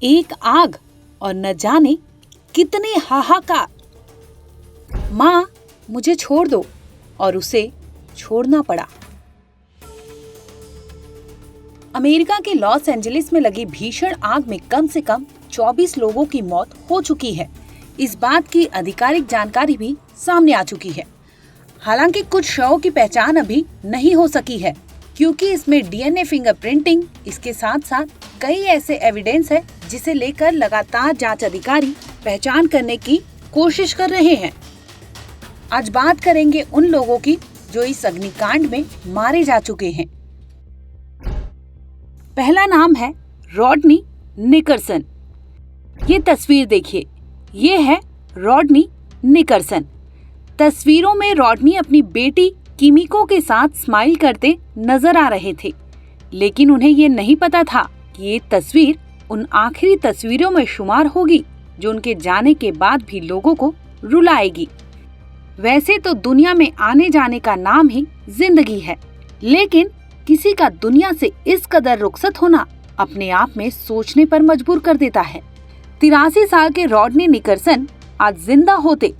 एक आग और न जाने कितने हाहाकार। माँ मुझे छोड़ दो, और उसे छोड़ना पड़ा। अमेरिका के लॉस एंजलिस में लगी भीषण आग में कम से कम 24 लोगों की मौत हो चुकी है। इस बात की आधिकारिक जानकारी भी सामने आ चुकी है। हालांकि कुछ शवों की पहचान अभी नहीं हो सकी है, क्योंकि इसमें डीएनए फिंगरप्रिंटिंग, इसके साथ साथ कई ऐसे एविडेंस है जिसे लेकर लगातार जांच अधिकारी पहचान करने की कोशिश कर रहे हैं। आज बात करेंगे उन लोगों की जो इस अग्निकांड में मारे जा चुके हैं। पहला नाम है रॉडनी निकरसन। ये तस्वीर देखिए, ये है रॉडनी निकरसन। तस्वीरों में रॉडनी अपनी बेटी किमिको के साथ स्माइल करते नजर आ रहे थे, लेकिन उन्हें ये नहीं पता था कि ये तस्वीर उन आखिरी तस्वीरों में शुमार होगी जो उनके जाने के बाद भी लोगों को रुलाएगी। वैसे तो दुनिया में आने जाने का नाम ही जिंदगी है, लेकिन किसी का दुनिया से इस कदर रुखसत होना अपने आप में सोचने पर मजबूर कर देता है। 83 साल के रॉडनी निकरसन आज जिंदा होते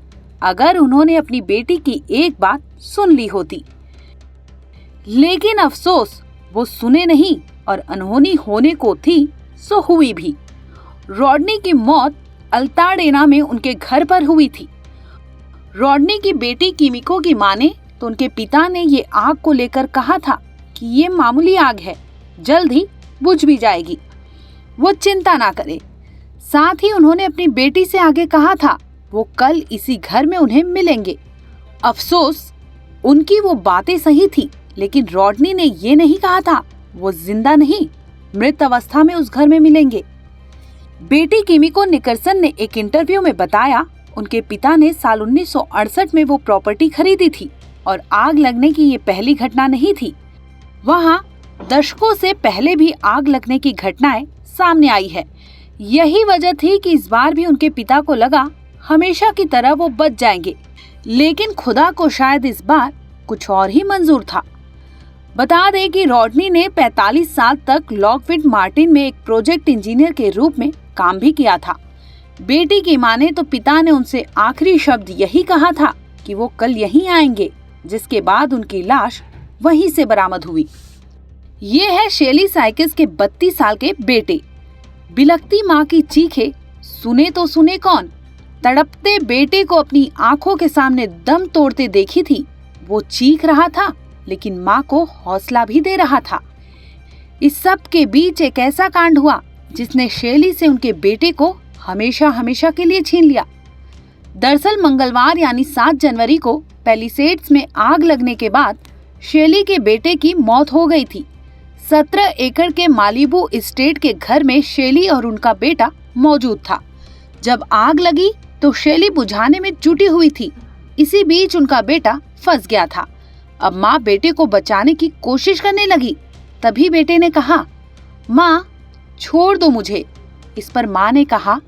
अगर उन्होंने अपनी बेटी की एक बात सुन ली होती, लेकिन अफसोस वो सुने नहीं और अनहोनी होने को थी सो हुई भी। रॉडनी की मौत अल्ताडेना में उनके घर पर हुई थी। रॉडनी की बेटी किमिको की माने तो उनके पिता ने ये आग को लेकर कहा था कि ये मामूली आग है, जल्द ही बुझ भी जाएगी, वो चिंता ना करे। साथ ही उन्होंने अपनी बेटी से आगे कहा था वो कल इसी घर में उन्हें मिलेंगे। अफसोस उनकी वो बातें सही थी, लेकिन रॉडनी ने ये नहीं कहा था वो जिंदा नहीं, मृत अवस्था में उस घर में मिलेंगे। बेटी किमिको निकरसन ने एक इंटरव्यू में बताया उनके पिता ने साल 1968 में वो प्रॉपर्टी खरीदी थी और आग लगने की ये पहली घटना नहीं थी। वहाँ दशकों से पहले भी आग लगने की घटनाएं सामने आई है। यही वजह थी कि इस बार भी उनके पिता को लगा हमेशा की तरह वो बच जाएंगे, लेकिन खुदा को शायद इस बार कुछ और ही मंजूर था। बता दें कि रॉडनी ने 45 साल तक लॉकहीड मार्टिन में एक प्रोजेक्ट इंजीनियर के रूप में काम भी किया था। बेटी की माने तो पिता ने उनसे आखिरी शब्द यही कहा था कि वो कल यहीं आएंगे, जिसके बाद उनकी लाश वहीं से बरामद हुई। ये है शेली साइकिस के 32 साल के बेटे। बिलखती माँ की चीखें सुने तो सुने कौन। तड़पते बेटे को अपनी आंखों के सामने दम तोड़ते देखी थी। वो चीख रहा था, लेकिन माँ को हौसला भी दे रहा था। इस सब के बीच एक ऐसा कांड हुआ जिसने शेली से उनके बेटे को हमेशा हमेशा के लिए छीन लिया। दरअसल मंगलवार यानी 7 जनवरी को पैलिसेड्स में आग लगने के बाद शेली के बेटे की मौत हो गई थी। 17 एकड़ के मालिबू एस्टेट के घर में शेली और उनका बेटा मौजूद था। जब आग लगी तो शेली बुझाने में जुटी हुई थी। इसी बीच उनका बेटा फंस गया था। अब माँ बेटे को बचाने की कोशिश करने लगी। तभी बेटे ने कहा, माँ छोड़ दो मुझे। इस पर माँ ने कहा,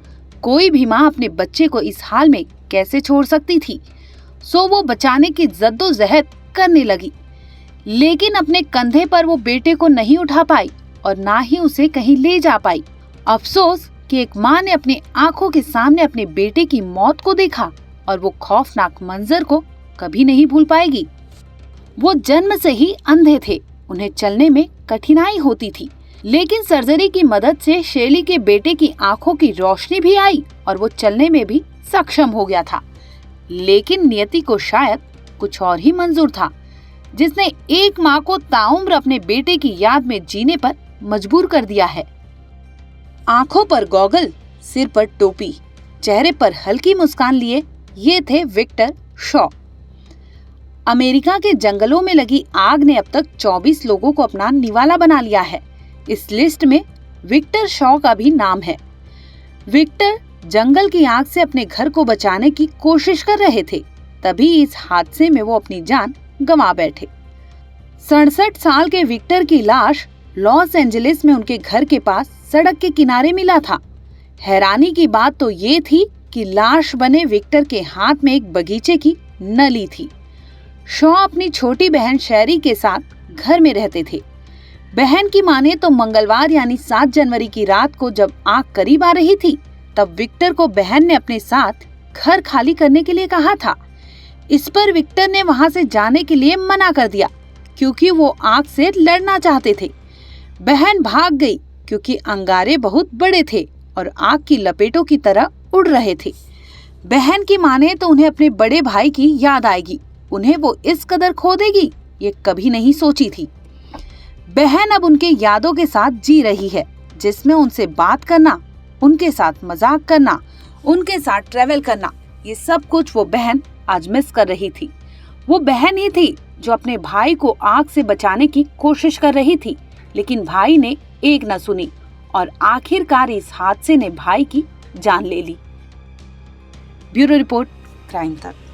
कोई भी माँ अपने बच्चे को इस हाल में कैसे छोड़ सकती थी। सो वो बचाने की जद्दोजहद करने लगी, लेकिन अपने कंधे पर वो बेटे को नहीं उठा पाई और ना ही उसे कहीं ले जा पाई। अफसोस कि एक माँ ने अपनी आंखों के सामने अपने बेटे की मौत को देखा और वो खौफनाक मंजर को कभी नहीं भूल पाएगी। वो जन्म से ही अंधे थे, उन्हें चलने में कठिनाई होती थी, लेकिन सर्जरी की मदद से शेली के बेटे की आंखों की रोशनी भी आई और वो चलने में भी सक्षम हो गया था। लेकिन नियति को शायद कुछ और ही मंजूर था, जिसने एक माँ को ताउम्र अपने बेटे की याद में जीने पर मजबूर कर दिया है। आंखों पर गॉगल, सिर पर टोपी, चेहरे पर हल्की मुस्कान लिए ये थे विक्टर शॉ। अमेरिका के जंगलों में लगी आग ने अब तक 24 लोगों को अपना निवाला बना लिया है। इस लिस्ट में विक्टर शॉ का भी नाम है। विक्टर जंगल की आग से अपने घर को बचाने की कोशिश कर रहे थे, तभी इस हादसे में वो अपनी जान गंवा बैठे। 67 साल के विक्टर की लाश लॉस एंजलिस में उनके घर के पास सड़क के किनारे मिला था। हैरानी की बात तो ये थी कि लाश बने विक्टर के हाथ में एक बगीचे की नली थी। शॉ अपनी छोटी बहन शेरी के साथ घर में रहते थे। बहन की माने तो मंगलवार यानी 7 जनवरी की रात को जब आग करीब आ रही थी तब विक्टर को बहन ने अपने साथ घर खाली करने के लिए कहा था। इस पर विक्टर ने वहां से जाने के लिए मना कर दिया क्योंकि वो आग से लड़ना चाहते थे। बहन भाग गई क्योंकि अंगारे बहुत बड़े थे और आग की लपेटों की तरह उड़ रहे थे। बहन की माने तो उन्हें अपने बड़े भाई की याद आएगी, उन्हें वो इस कदर खो देगी, ये कभी नहीं सोची थी। बहन अब उनके यादों के साथ जी रही है, जिसमें उनसे बात करना, उनके साथ मजाक करना, उनके साथ ट्रेवल करना, ये सब कुछ वो बहन आज मिस कर रही थी। वो बहन ही थी जो अपने भाई को आग से बचाने की कोशिश कर रही थी, लेकिन भाई ने एक न सुनी और आखिरकार इस हादसे ने भाई की जान ले ली। ब्यूरो रिपोर्ट, क्राइम तक।